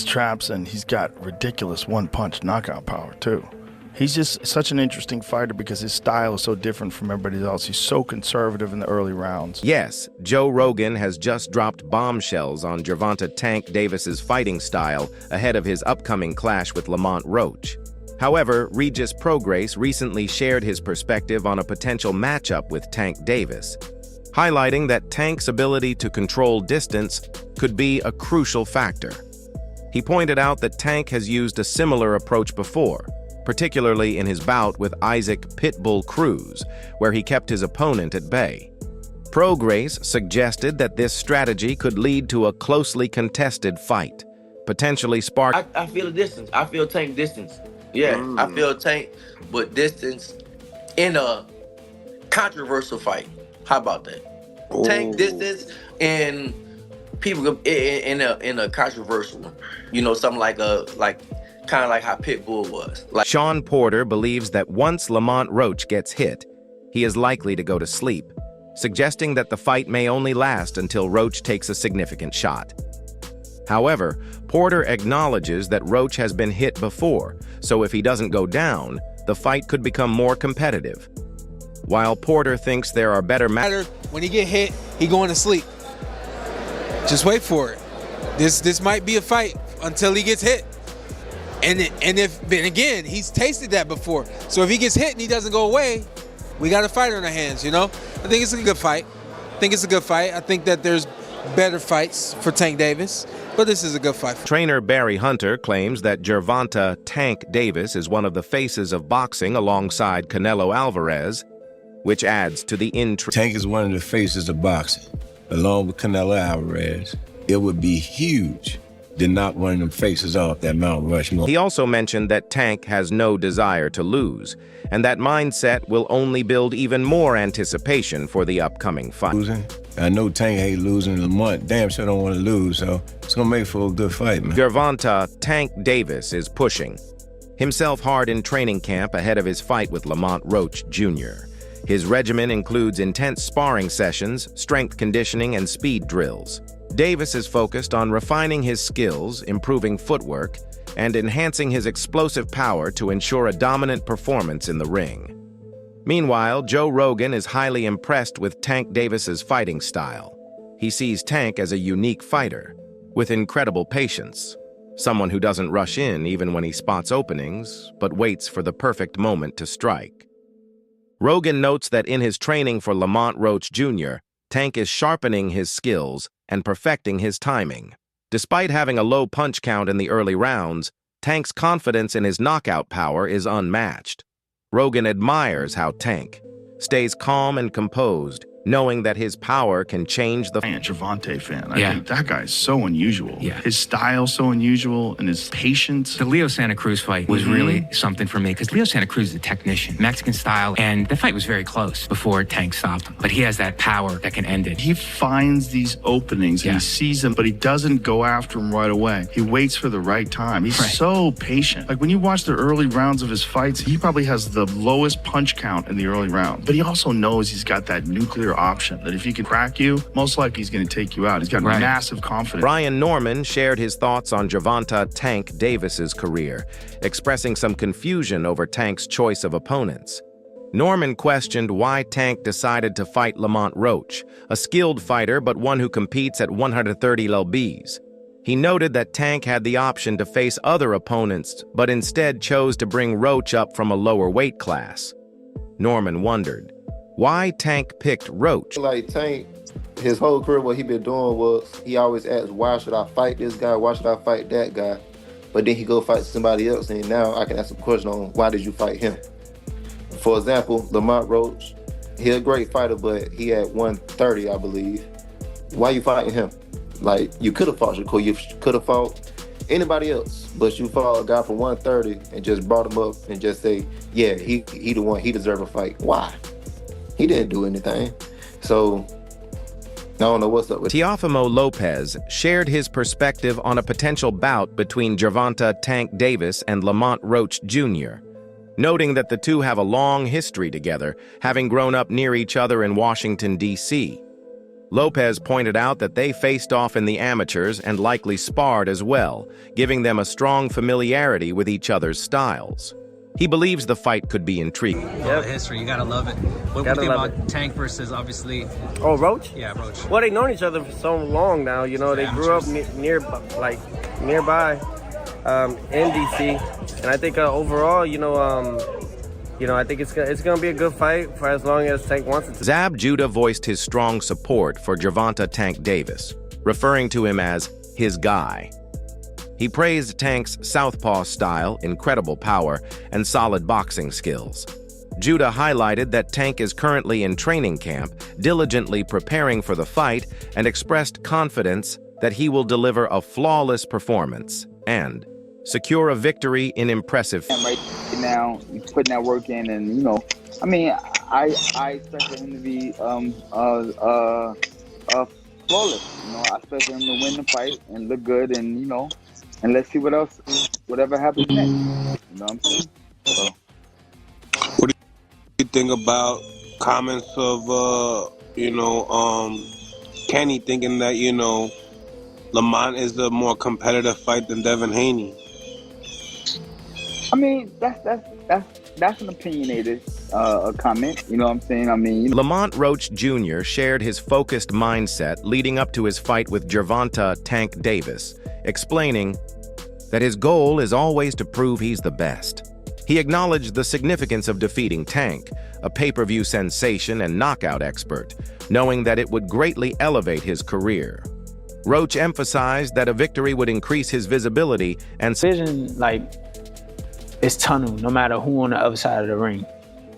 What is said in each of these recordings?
traps, and he's got ridiculous one-punch knockout power, too. He's just such an interesting fighter because his style is so different from everybody else. He's so conservative in the early rounds. Yes, Joe Rogan has just dropped bombshells on Gervonta "Tank" Davis's fighting style ahead of his upcoming clash with LamontRoach. However, Regis Prograis recently shared his perspective on a potential matchup with Tank Davis, highlighting that Tank's ability to control distance could be a crucial factor. He pointed out that Tank has used a similar approach before, particularly in his bout with Isaac Pitbull Cruz, where he kept his opponent at bay. Prograis suggested that this strategy could lead to a closely contested fight, potentially sparking. I feel the distance. I feel Tank distance. Yeah, I feel Tank, but distance in a controversial fight. How about that? Ooh. Tank distance and people in a controversial one. You know, something like kind of like how Pitbull was. Sean Porter believes that once LamontRoach gets hit, he is likely to go to sleep, suggesting that the fight may only last until Roach takes a significant shot. However, Porter acknowledges that Roach has been hit before, so if he doesn't go down, the fight could become more competitive. While Porter thinks there are better matters, when he get hit, he going to sleep. Just wait for it. This might be a fight until he gets hit. And again, he's tasted that before. So if he gets hit and he doesn't go away, we got a fighter on our hands, you know? I think it's a good fight. I think that there's better fights for Tank Davis, but this is a good fight. Trainer Barry Hunter claims that Gervonta "Tank" Davis is one of the faces of boxing alongside Canelo Alvarez, which adds to the intrigue. Tank is one of the faces of boxing, along with Canelo Alvarez. It would be huge to knock one of them faces off that Mount Rushmore. He also mentioned that Tank has no desire to lose, and that mindset will only build even more anticipation for the upcoming fight. Losing? I know Tank hate losing. Lamont damn sure don't want to lose, so it's gonna make for a good fight, man. Gervonta "Tank" Davis is pushing himself hard in training camp ahead of his fight with LamontRoach Jr. His regimen includes intense sparring sessions, strength conditioning, and speed drills. Davis is focused on refining his skills, improving footwork, and enhancing his explosive power to ensure a dominant performance in the ring. Meanwhile, Joe Rogan is highly impressed with Tank Davis's fighting style. He sees Tank as a unique fighter, with incredible patience, someone who doesn't rush in even when he spots openings, but waits for the perfect moment to strike. Rogan notes that in his training for LamontRoach Jr., Tank is sharpening his skills and perfecting his timing. Despite having a low punch count in the early rounds, Tank's confidence in his knockout power is unmatched. Rogan admires how Tank stays calm and composed, knowing that his power can change the... I am a Gervonta fan. I think that guy is so unusual. Yeah. His style's so unusual, and his patience. The Leo Santa Cruz fight was really something for me, because Leo Santa Cruz is a technician, Mexican style, and the fight was very close before Tank stopped him. But he has that power that can end it. He finds these openings, and he sees them, but he doesn't go after them right away. He waits for the right time. He's so patient. Like, when you watch the early rounds of his fights, he probably has the lowest punch count in the early round. But he also knows he's got that nuclear option, that if he can crack you, most likely he's going to take you out. He's got massive confidence. Brian Norman shared his thoughts on Gervonta "Tank" Davis's career, expressing some confusion over Tank's choice of opponents. Norman questioned why Tank decided to fight LamontRoach, a skilled fighter but one who competes at 130 lbs. He noted that Tank had the option to face other opponents, but instead chose to bring Roach up from a lower weight class. Norman wondered why Tank picked Roach. Like Tank, his whole career, what he been doing was he always asked, why should I fight this guy? Why should I fight that guy? But then he go fight somebody else, and now I can ask a question on why did you fight him? For example, LamontRoach, he a great fighter, but he at 130, I believe. Why you fighting him? Like, you could have fought Shakur, you could have fought anybody else, but you fought a guy from 130 and just brought him up and just say, yeah, he the one, he deserve a fight. Why? He didn't do anything. So, I don't know what's up with Teofimo Lopez shared his perspective on a potential bout between Gervonta "Tank" Davis and LamontRoach Jr., noting that the two have a long history together, having grown up near each other in Washington, D.C. Lopez pointed out that they faced off in the amateurs and likely sparred as well, giving them a strong familiarity with each other's styles. He believes the fight could be intriguing. Yep. History, you gotta love it. What do you think about Tank versus, obviously... Oh, Roach? Yeah, Roach. Well, they've known each other for so long now. You know, they grew up nearby in DC, and I think overall, I think it's gonna be a good fight for as long as Tank wants it to. Zab Judah voiced his strong support for Gervonta "Tank" Davis, referring to him as his guy. He praised Tank's southpaw style, incredible power, and solid boxing skills. Judah highlighted that Tank is currently in training camp, diligently preparing for the fight, and expressed confidence that he will deliver a flawless performance and secure a victory in impressive. Right now, he's putting that work in, and I expect him to be flawless. I expect him to win the fight and look good, and and let's see whatever happens next. You know what I'm saying? So. What do you think about comments of Kenny thinking that Lamont is a more competitive fight than Devin Haney? I mean, that's an opinionated comment. You know what I'm saying? LamontRoach Jr. shared his focused mindset leading up to his fight with Gervonta "Tank" Davis, explaining that his goal is always to prove he's the best. He acknowledged the significance of defeating Tank, a pay-per-view sensation and knockout expert, knowing that it would greatly elevate his career. Roach emphasized that a victory would increase his visibility and vision, it's tunnel, no matter who on the other side of the ring.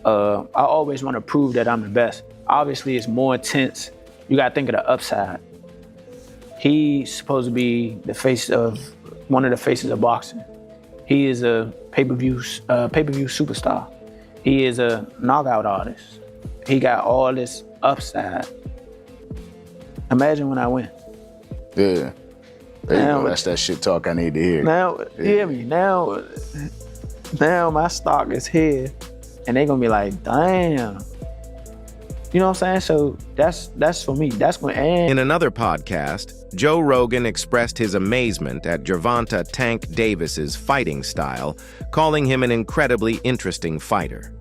I always want to prove that I'm the best. Obviously, it's more intense. You got to think of the upside. He's supposed to be one of the faces of boxing. He is a pay-per-view superstar. He is a knockout artist. He got all this upside. Imagine when I win. Yeah. That's that shit talk I need to hear. Now, hear me. Now my stock is here, and they gonna be like, damn. You know what I'm saying? So that's for me. That's when. In another podcast, Joe Rogan expressed his amazement at Gervonta "Tank" Davis's fighting style, calling him an incredibly interesting fighter.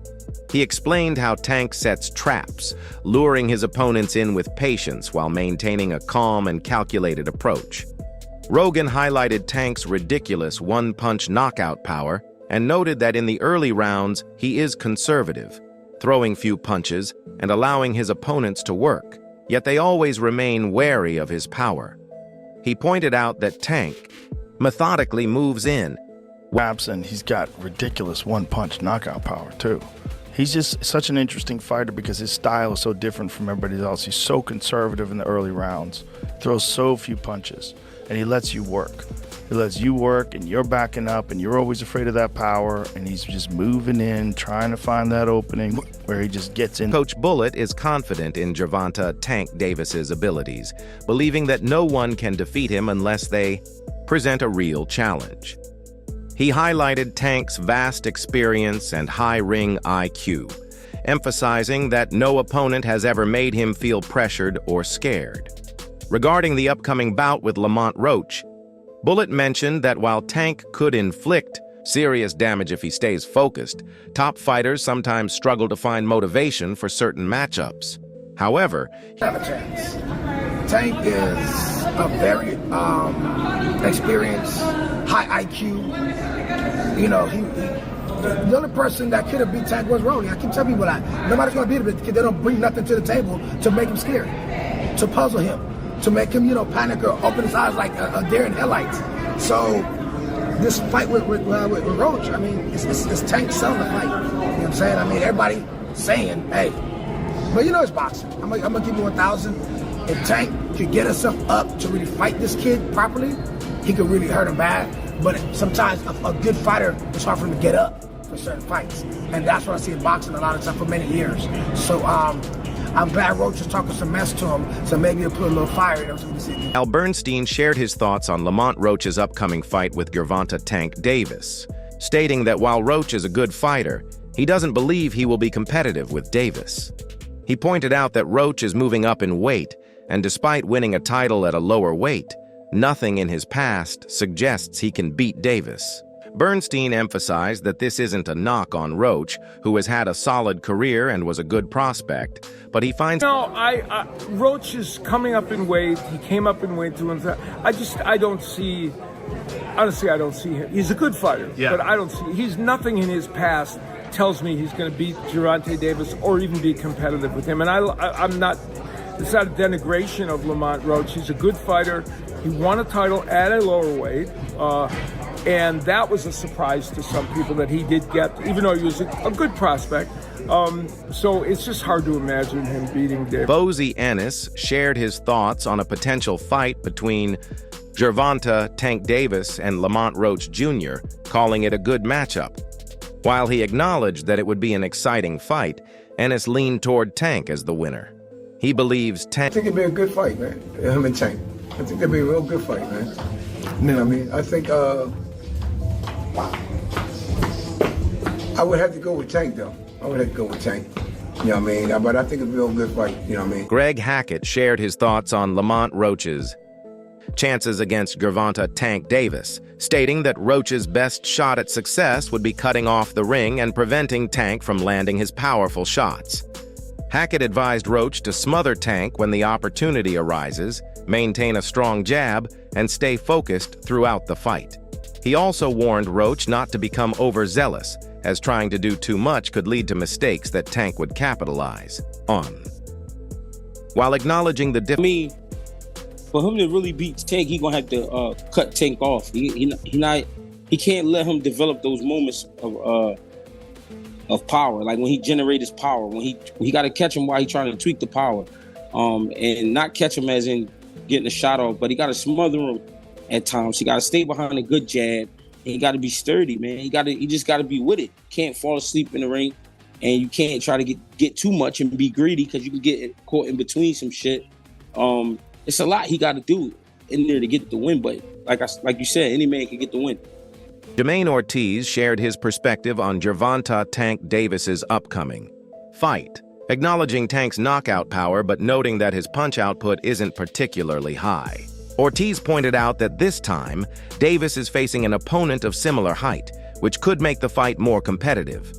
He explained how Tank sets traps, luring his opponents in with patience while maintaining a calm and calculated approach. Rogan highlighted Tank's ridiculous one-punch knockout power and noted that in the early rounds, he is conservative, throwing few punches and allowing his opponents to work, yet they always remain wary of his power. He pointed out that Tank methodically moves in. And he's got ridiculous one-punch knockout power, too. He's just such an interesting fighter because his style is so different from everybody else. He's so conservative in the early rounds, throws so few punches, and he lets you work. He lets you work, and you're backing up, and you're always afraid of that power, and he's just moving in, trying to find that opening where he just gets in. Coach Bullitt is confident in Gervonta "Tank" Davis's abilities, believing that no one can defeat him unless they present a real challenge. He highlighted Tank's vast experience and high ring IQ, emphasizing that no opponent has ever made him feel pressured or scared. Regarding the upcoming bout with LamontRoach, Bullitt mentioned that while Tank could inflict serious damage if he stays focused, top fighters sometimes struggle to find motivation for certain matchups. However, have a chance. Tank is a very experienced, high IQ. The only person that could have beat Tank was Rolly. I keep telling people that nobody's going to beat him because they don't bring nothing to the table to make him scared, to puzzle him, to make him, panic or open his eyes like a deer in headlights. So this fight with Roach, it's Tank selling the fight. You know what I'm saying? Everybody saying, hey, but it's boxing. I'm gonna give you 1,000. If Tank could get himself up to really fight this kid properly, he could really hurt him bad. But sometimes a good fighter, it's hard for him to get up for certain fights. And that's what I see in boxing a lot of time for many years. So I'm glad Roach is talking some mess to him, so maybe he'll put a little fire in him. Al Bernstein shared his thoughts on LamontRoach's upcoming fight with Gervonta "Tank" Davis, stating that while Roach is a good fighter, he doesn't believe he will be competitive with Davis. He pointed out that Roach is moving up in weight, and despite winning a title at a lower weight, nothing in his past suggests he can beat Davis. Bernstein emphasized that this isn't a knock on Roach, who has had a solid career and was a good prospect, but he finds... No, Roach is coming up in weight. He came up in weight too. I don't see, honestly, I don't see him. He's a good fighter, but I don't see, he's nothing in his past tells me he's going to beat GervontaDavis or even be competitive with him. And I'm not, it's not a denigration of LamontRoach. He's a good fighter. He won a title at a lower weight. And that was a surprise to some people that he did get, even though he was a good prospect. So it's just hard to imagine him beating Davis. Bozy Ennis shared his thoughts on a potential fight between Gervonta Tank Davis and LamontRoach Jr., calling it a good matchup. While he acknowledged that it would be an exciting fight, Ennis leaned toward Tank as the winner. He believes Tank... I think it'd be a good fight, man. Him and Tank. I think it'd be a real good fight, man. You know what I mean? I think... I would have to go with Tank, though. I would have to go with Tank. You know what I mean? But I think it'd be a good fight. You know what I mean? Greg Hackett shared his thoughts on LamontRoach's chances against Gervonta Tank Davis, stating that Roach's best shot at success would be cutting off the ring and preventing Tank from landing his powerful shots. Hackett advised Roach to smother Tank when the opportunity arises, maintain a strong jab, and stay focused throughout the fight. He also warned Roach not to become overzealous, as trying to do too much could lead to mistakes that Tank would capitalize on. While acknowledging the for him to really beat Tank, he's gonna have to cut Tank off. He can't let him develop those moments of power, like when he generates his power. When he got to catch him while he's trying to tweak the power, and not catch him as in getting a shot off, but he got to smother him at times. He got to stay behind a good jab. And he got to be sturdy, man. He just got to be with it. Can't fall asleep in the ring, and you can't try to get too much and be greedy because you can get caught in between some shit. It's a lot he got to do in there to get the win, but like you said, any man can get the win. Jermaine Ortiz shared his perspective on Gervonta Tank Davis's upcoming fight, acknowledging Tank's knockout power but noting that his punch output isn't particularly high. Ortiz pointed out that this time, Davis is facing an opponent of similar height, which could make the fight more competitive.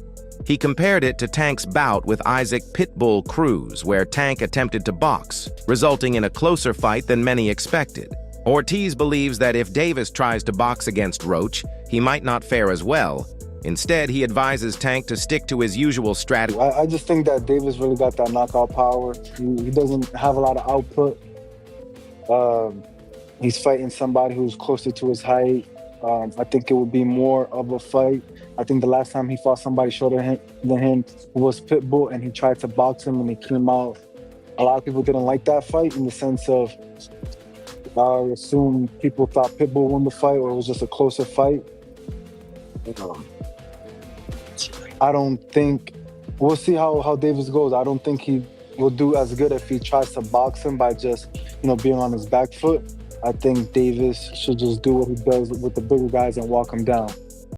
He compared it to Tank's bout with Isaac Pitbull Cruz, where Tank attempted to box, resulting in a closer fight than many expected. Ortiz believes that if Davis tries to box against Roach, he might not fare as well. Instead, he advises Tank to stick to his usual strategy. I just think that Davis really got that knockout power. He doesn't have a lot of output. He's fighting somebody who's closer to his height. I think it would be more of a fight. I think the last time he fought somebody shorter than him was Pitbull, and he tried to box him and he came out. A lot of people didn't like that fight in the sense of, I assume people thought Pitbull won the fight or it was just a closer fight. I don't think, we'll see how Davis goes. I don't think he will do as good if he tries to box him by just, being on his back foot. I think Davis should just do what he does with the bigger guys and walk him down.